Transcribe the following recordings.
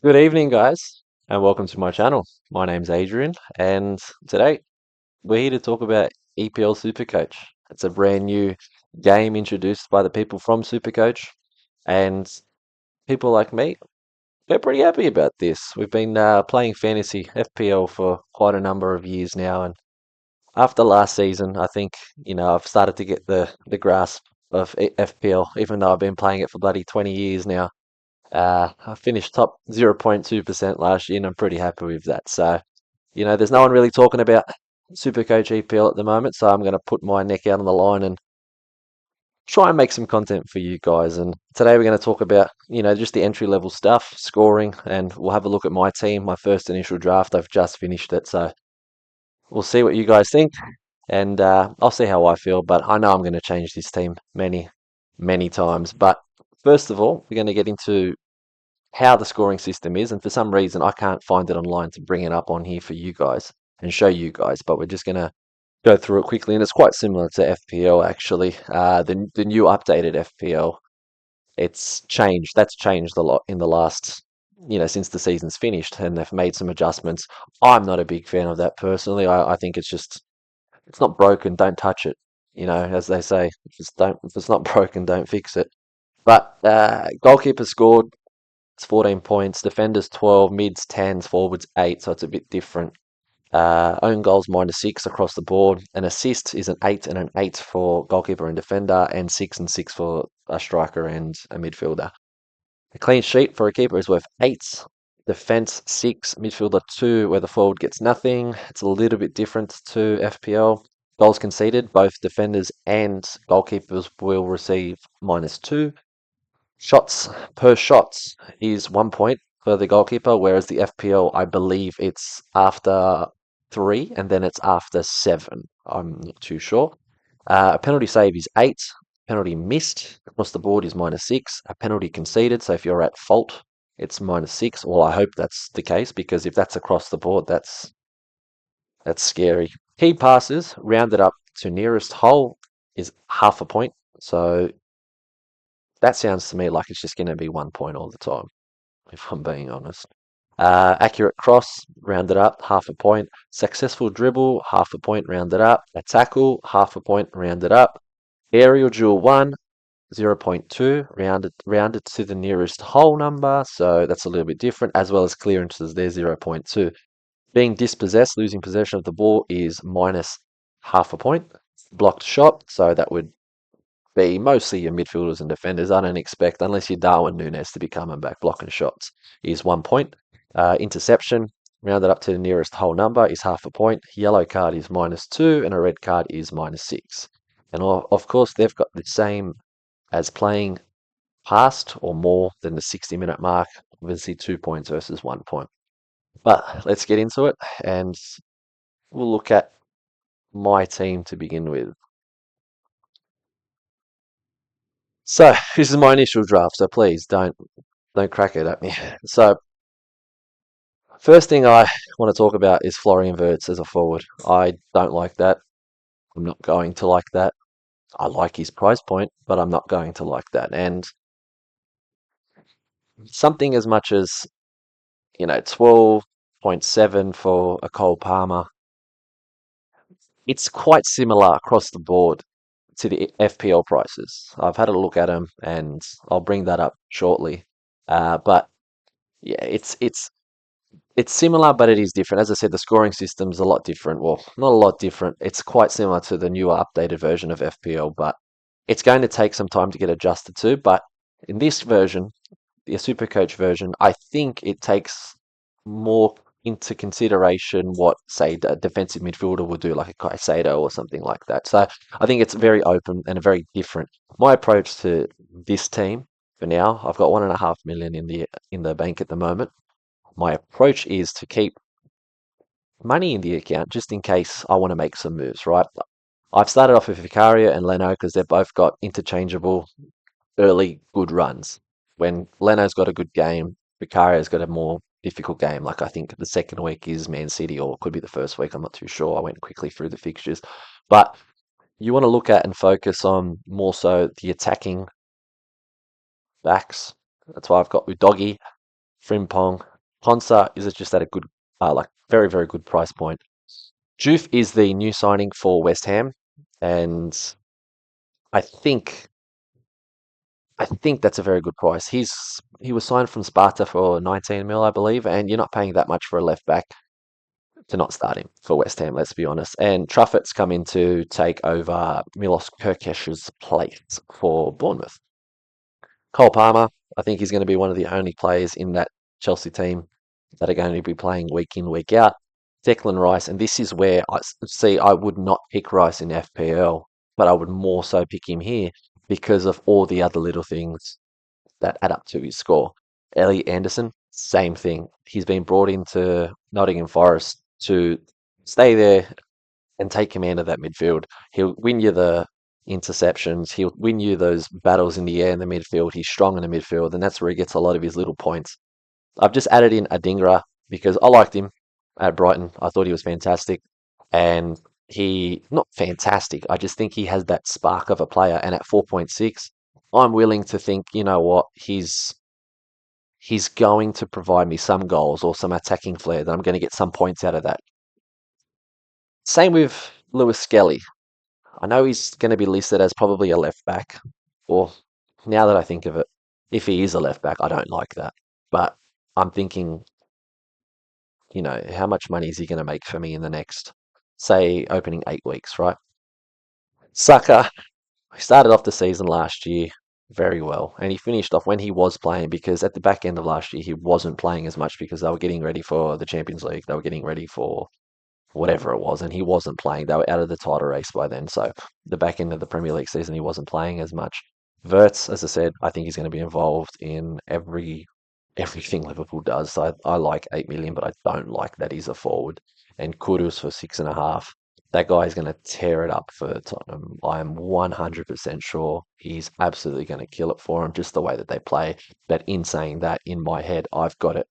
Good evening, guys, and welcome to my channel. My name's Adrian, and today we're here to talk about EPL Supercoach. It's a brand new game introduced by the people from Supercoach, and people like me, we're pretty happy about this. We've been playing fantasy FPL for quite a number of years now, and after last season, I think I've started to get the grasp of FPL, even though I've been playing it for bloody 20 years now. I finished top 0.2% last year, and I'm pretty happy with that. So, there's no one really talking about Supercoach EPL at the moment, so I'm going to put my neck out on the line and try and make some content for you guys. And today we're going to talk about, just the entry level stuff, scoring, and we'll have a look at my team, my first initial draft. I've just finished it, so we'll see what you guys think, and I'll see how I feel. But I know I'm going to change this team many, many times. But first of all, we're going to get into how the scoring system is, and for some reason I can't find it online to bring it up on here for you guys and show you guys, but we're just gonna go through it quickly, and it's quite similar to FPL actually. The new updated FPL, it's changed. That's changed a lot in the last, since the season's finished, and they've made some adjustments. I'm not a big fan of that personally. I think it's not broken, don't touch it. As they say, just don't. If it's not broken, don't fix it. But goalkeeper scored. It's 14 points. Defenders 12, mids 10s, forwards 8, so it's a bit different. Own goals -6 across the board. An assist is an 8 and an 8 for goalkeeper and defender, and 6 and 6 for a striker and a midfielder. A clean sheet for a keeper is worth 8. Defense 6, midfielder 2, where the forward gets nothing. It's a little bit different to FPL. Goals conceded, both defenders and goalkeepers will receive -2. Shots per shots is 1 point for the goalkeeper, whereas the FPL, I believe it's after 3 and then it's after 7. I'm not too sure. A penalty save is 8. Penalty missed across the board is -6. A penalty conceded, so if you're at fault, it's -6. Well, I hope that's the case, because if that's across the board, that's scary. Key passes rounded up to nearest hole is half a point. So that sounds to me like it's just going to be 1 point all the time, if I'm being honest. Accurate cross, rounded up, half a point. Successful dribble, half a point, rounded up. A tackle, half a point, rounded up. Aerial duel 1, 0.2, rounded to the nearest whole number, so that's a little bit different, as well as clearances, they're 0.2. Being dispossessed, losing possession of the ball, is minus half a point. Blocked shot, so that would be mostly your midfielders and defenders. I don't expect, unless you're Darwin Núñez, to be coming back blocking shots, is 1 point. Interception, rounded up to the nearest whole number, is half a point. Yellow card is -2, and a red card is -6. And of course, they've got the same as playing past or more than the 60-minute mark. Obviously, 2 points versus 1 point. But let's get into it, and we'll look at my team to begin with. So this is my initial draft, so please don't crack it at me. So first thing I want to talk about is Florian Wirtz as a forward. I don't like that. I'm not going to like that. I like his price point, but I'm not going to like that. And something as much as, 12.7 for a Cole Palmer, it's quite similar across the board to the FPL prices. I've had a look at them, and I'll bring that up shortly. But yeah, it's similar, but it is different. As I said, the scoring system's a lot different. Well, not a lot different. It's quite similar to the newer, updated version of FPL, but it's going to take some time to get adjusted to. But in this version, the Supercoach version, I think it takes more into consideration what, say, a defensive midfielder would do, like a Caicedo or something like that. So I think it's very open and very different. My approach to this team for now, I've got 1.5 million in the bank at the moment. My approach is to keep money in the account just in case I want to make some moves, right? I've started off with Vicaria and Leno because they've both got interchangeable early good runs. When Leno's got a good game, Vicaria's got a more difficult game. Like, I think the second week is Man City, or it could be the first week. I'm not too sure. I went quickly through the fixtures. But you want to look at and focus on more so the attacking backs. That's why I've got with Doggy Frimpong. Ponsa is just at a good, like very, very good price point. Juve is the new signing for West Ham, and I think I think that's a very good price. He was signed from Sparta for 19 mil, I believe, and you're not paying that much for a left back to not start him for West Ham, let's be honest. And Truffett's come in to take over Milos Kerkeš's place for Bournemouth. Cole Palmer, I think he's going to be one of the only players in that Chelsea team that are going to be playing week in, week out. Declan Rice, and this is where see I would not pick Rice in FPL, but I would more so pick him here because of all the other little things that add up to his score. Elliot Anderson, same thing. He's been brought into Nottingham Forest to stay there and take command of that midfield. He'll win you the interceptions. He'll win you those battles in the air in the midfield. He's strong in the midfield, and that's where he gets a lot of his little points. I've just added in Adingra because I liked him at Brighton. I thought he was fantastic, and he not fantastic. I just think he has that spark of a player. And at 4.6, I'm willing to think, you know what, he's going to provide me some goals or some attacking flair that I'm going to get some points out of that. Same with Lewis Skelly. I know he's going to be listed as probably a left back, or now that I think of it, if he is a left back, I don't like that. But I'm thinking, how much money is he going to make for me in the next, say, opening 8 weeks, right? Saka, he started off the season last year very well, and he finished off when he was playing because at the back end of last year, he wasn't playing as much because they were getting ready for the Champions League. They were getting ready for whatever it was, and he wasn't playing. They were out of the title race by then. So the back end of the Premier League season, he wasn't playing as much. Verts, as I said, I think he's going to be involved in everything Liverpool does. So I like 8 million, but I don't like that he's a forward. And Kudus for 6.5. That guy is going to tear it up for Tottenham. I am 100% sure he's absolutely going to kill it for him, just the way that they play. But in saying that, in my head, I've got it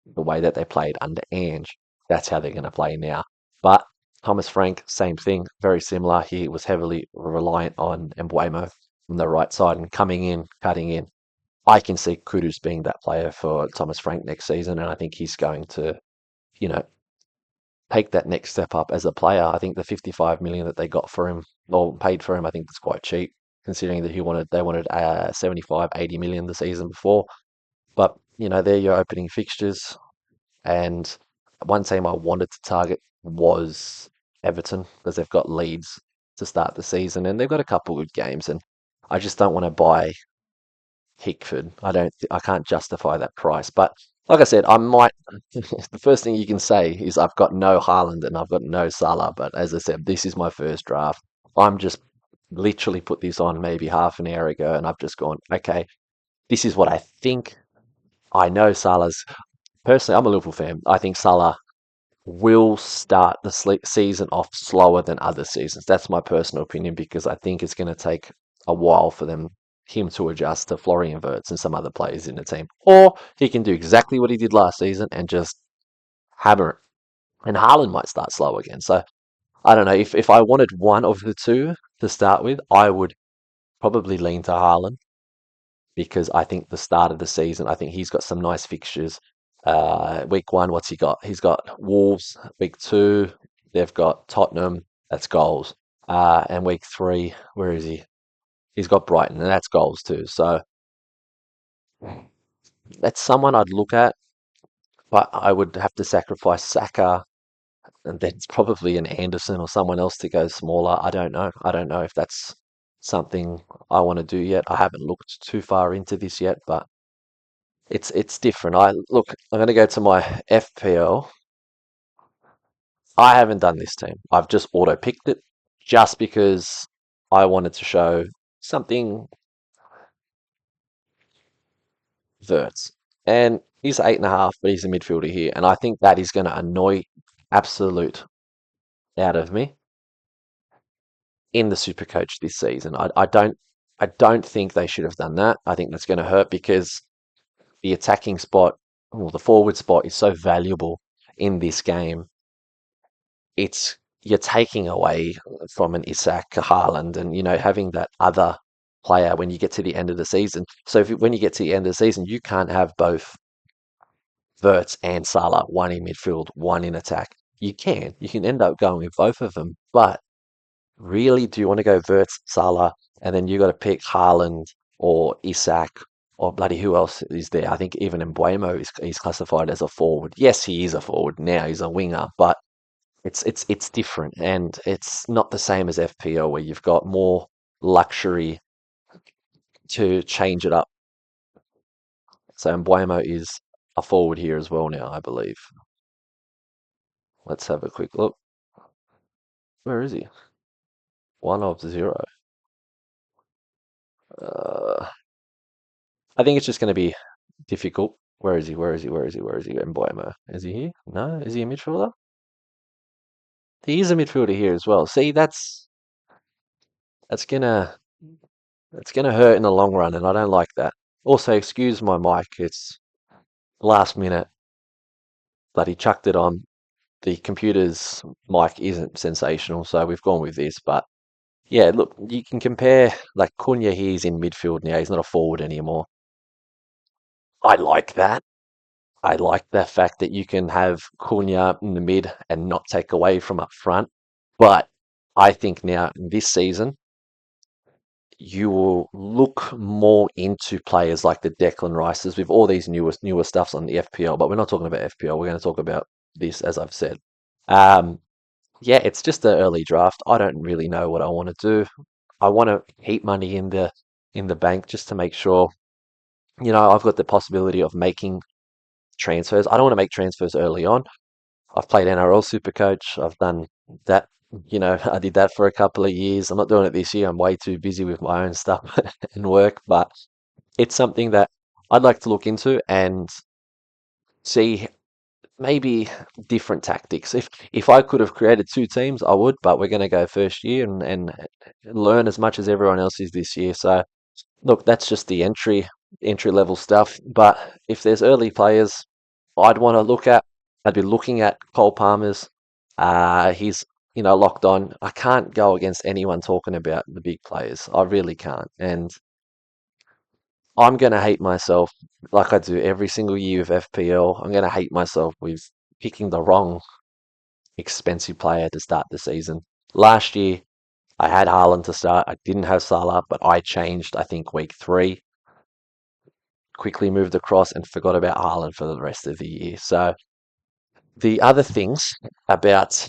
the way that they played under Ange. That's how they're going to play now. But Thomas Frank, same thing, very similar. He was heavily reliant on Embuemo from the right side and coming in, cutting in. I can see Kudus being that player for Thomas Frank next season, and I think he's going to, you know, take that next step up as a player. I think the 55 million that they got for him, or paid for him, I think it's quite cheap, considering that they wanted 75, 80 million the season before. But they're your opening fixtures. And one team I wanted to target was Everton because they've got Leeds to start the season and they've got a couple good games. And I just don't want to buy Pickford. I can't justify that price. But like I said, I might. The first thing you can say is I've got no Haaland and I've got no Salah. But as I said, this is my first draft. I'm just literally put this on maybe half an hour ago, and I've just gone, okay, this is what I think. I know Salah's personally. I'm a Liverpool fan. I think Salah will start the season off slower than other seasons. That's my personal opinion because I think it's going to take a while for him to adjust to Florian Wirtz and some other players in the team. Or he can do exactly what he did last season and just hammer it. And Haaland might start slow again. So I don't know. If I wanted one of the two to start with, I would probably lean to Haaland because I think the start of the season, I think he's got some nice fixtures. Week 1, what's he got? He's got Wolves. Week 2, they've got Tottenham. That's goals. And week 3, where is he? He's got Brighton, and that's goals too. So that's someone I'd look at, but I would have to sacrifice Saka, and then it's probably an Anderson or someone else to go smaller. I don't know. I don't know if that's something I want to do yet. I haven't looked too far into this yet, but it's different. I'm going to go to my FPL. I haven't done this team. I've just auto picked it just because I wanted to show something Verts. And he's 8.5, but he's a midfielder here. And I think that is going to annoy absolute out of me in the Supercoach this season. I don't think they should have done that. I think that's going to hurt because the attacking spot or the forward spot is so valuable in this game. You're taking away from an Isak Haaland and having that other player when you get to the end of the season. So when you get to the end of the season, you can't have both Verts and Salah, one in midfield, one in attack. You can end up going with both of them, but really, do you want to go Verts, Salah, and then you got to pick Haaland or Isak or bloody who else is there? I think even Embuemo is he's classified as a forward. Yes, he is a forward now. He's a winger, but it's different, and it's not the same as FPL where you've got more luxury to change it up. So Embuemo is a forward here as well now, I believe. Let's have a quick look. Where is he? One of zero. Uh, I think it's just going to be difficult. Where is he? Where is he? Where is he? Where is he? Mboimo. Is he here? No? Is he a midfielder? He is a midfielder here as well. See, that's gonna that's gonna hurt in the long run, and I don't like that. Also, excuse my mic. It's last minute. Bloody chucked it on. The computer's mic isn't sensational, so we've gone with this. But yeah, look, you can compare like Cunha. He's in midfield now. He's not a forward anymore. I like that. I like the fact that you can have Cunha in the mid and not take away from up front. But I think now in this season, you will look more into players like the Declan Rices with all these newer stuffs on the FPL. But we're not talking about FPL. We're going to talk about this, as I've said. Um, yeah, it's just an early draft. I don't really know what I want to do. I want to keep money in the bank just to make sure, I've got the possibility of making transfers. I don't want to make transfers early on. I've played NRL Supercoach. I've done that. I did that for a couple of years. I'm not doing it this year. I'm way too busy with my own stuff and work, but it's something that I'd like to look into and see maybe different tactics. If I could have created two teams, I would, but we're going to go first year and learn as much as everyone else is this year. So look, that's just the entry level stuff. But if there's early players I'd want to look at, I'd be looking at Cole Palmer's. He's locked on. I can't go against anyone talking about the big players. I really can't, and I'm gonna hate myself like I do every single year with FPL. I'm gonna hate myself with picking the wrong expensive player to start the season. Last year, I had Haaland to start. I didn't have Salah, but I changed. I think week 3, quickly moved across and forgot about Haaland for the rest of the year. So the other things about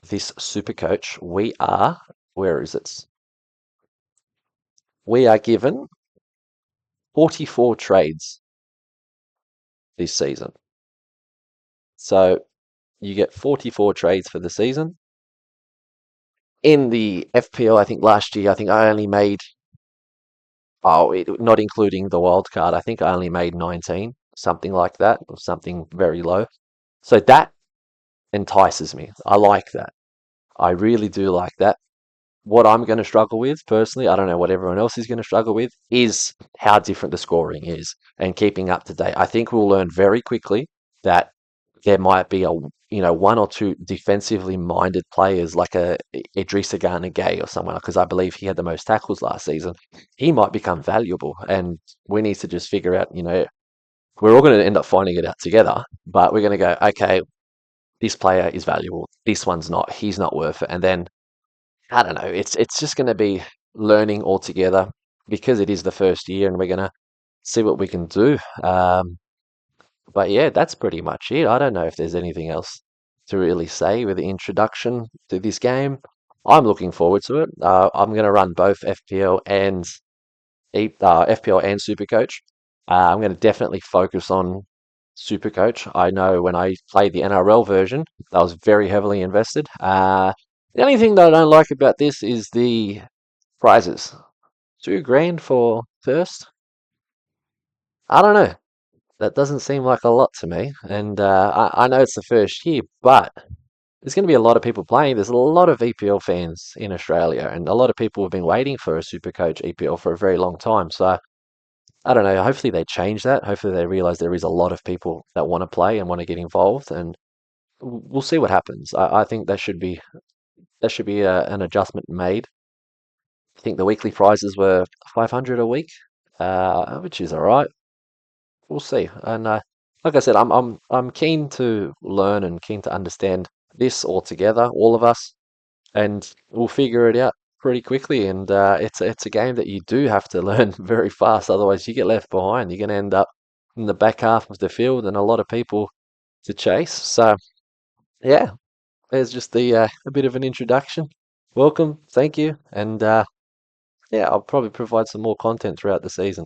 this super coach, where is it? We are given 44 trades this season. So you get 44 trades for the season. In the FPL, I think last year, I think I only made, not including the wild card, I think I only made 19, something like that, or something very low. So that entices me. I like that. I really do like that. What I'm going to struggle with personally, I don't know what everyone else is going to struggle with, is how different the scoring is and keeping up to date. I think we'll learn very quickly that there might be one or two defensively minded players like a Idrissa Gana Gay or someone, because I believe he had the most tackles last season. He might become valuable, and we need to just figure out, we're all going to end up finding it out together, but we're going to go, okay, this player is valuable. This one's not. He's not worth it. And then I don't know. It's just going to be learning altogether because it is the first year, and we're going to see what we can do. But yeah, that's pretty much it. I don't know if there's anything else to really say with the introduction to this game. I'm looking forward to it. I'm going to run both FPL and Supercoach. I'm going to definitely focus on Supercoach. I know when I played the NRL version, I was very heavily invested. The only thing that I don't like about this is the prizes. 2 grand for first? I don't know. That doesn't seem like a lot to me. And I know it's the first year, but there's going to be a lot of people playing. There's a lot of EPL fans in Australia, and a lot of people have been waiting for a Supercoach EPL for a very long time. So I don't know. Hopefully they change that. Hopefully they realize there is a lot of people that want to play and want to get involved, and we'll see what happens. I think there should be an adjustment made. I think the weekly prizes were 500 a week, which is all right. We'll see. And like I said, I'm keen to learn and keen to understand this all together, all of us, and we'll figure it out pretty quickly. And it's a game that you do have to learn very fast, otherwise you get left behind. You're going to end up in the back half of the field, and a lot of people to chase. So yeah, there's just a bit of an introduction. Welcome, thank you, and yeah, I'll probably provide some more content throughout the season.